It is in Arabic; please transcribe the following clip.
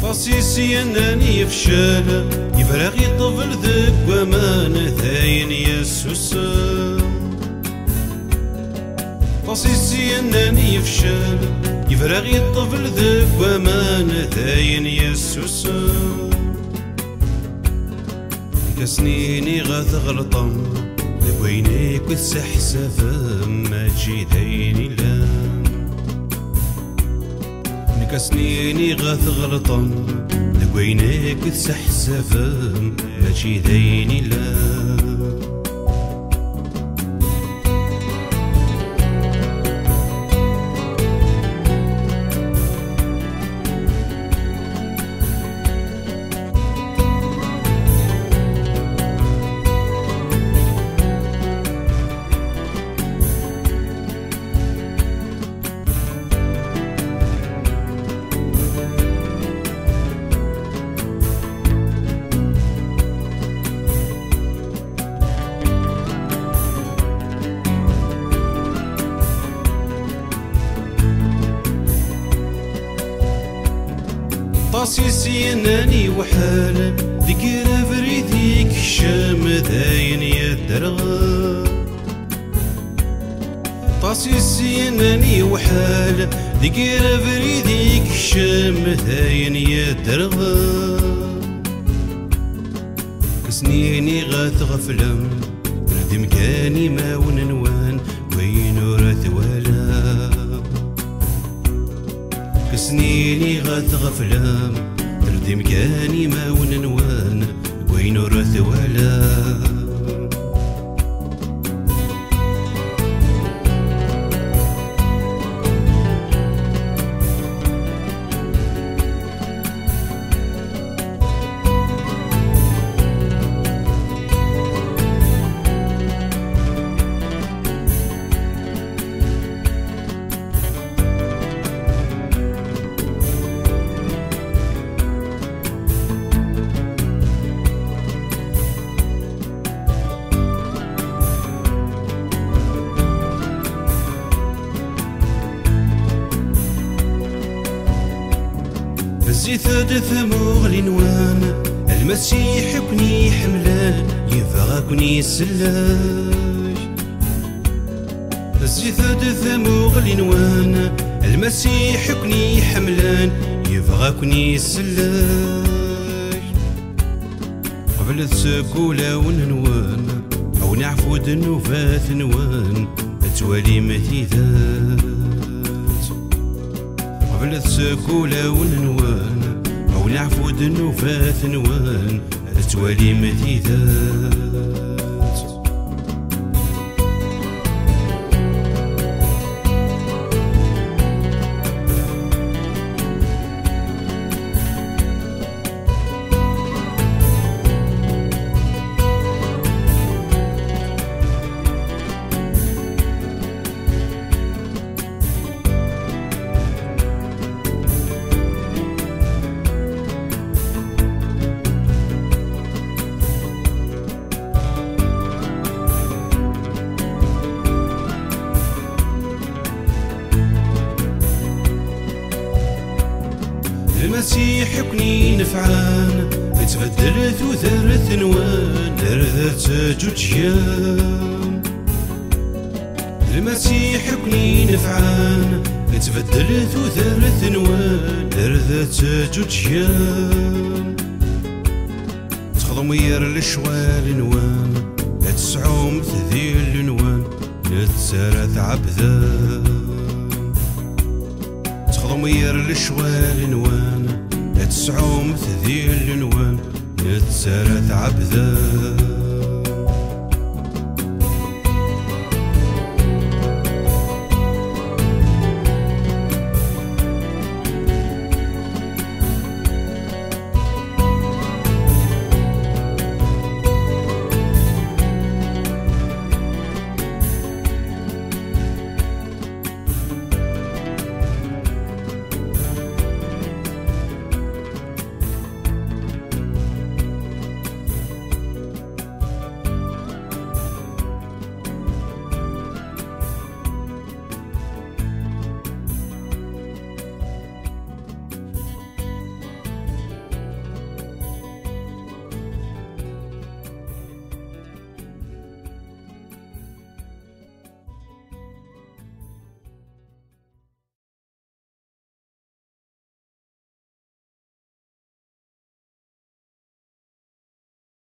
طاسيسي انني يفشل يفرغ يطفل ذك ومان ثاين يسوس طاسيسي انني يفشل يفرغ يطفل ذك ومان ثاين يسوس كسنيني غاث غلطان لوينيك وتسحسف ما تجي دايني لا كسنيني غاث غلطان لوينيك وتسحسف ما تجي دايني لا طاسيسي انني وحال ذكر بريديك الشام ذاين يدرغ طاسيسي انني وحال ذكر بريديك الشام ذاين يدرغ كسنيني غاث غفلم ردي مكاني ما وننوان وين ورث ولا كسنيني غاث غفلام تردي مكاني ما وننوان وين ورث ولا ثادث مغلنوان المسيح كني حملان يبغى كني سلاج ثادث مغلنوان المسيح كني حملان يبغى كني سلاج قبل السكولة وننوان أو نعفو النوفات نوان توالي مثيثات قبل السكولة وننوان أو نعفو النوفات نوان توالي مثيثات المسيح كني نفعان تبدل ثوثرت نوان رذات جوجيان المسيح كني نفعان تبدل ثوثرت نوان رذات جوجيان تخضم ير الشوال نوان تسعوم تذيل نوان نتسارث عبذان ضمير الشوال نوان تسعوم تذيل نوان نتسارث عبذان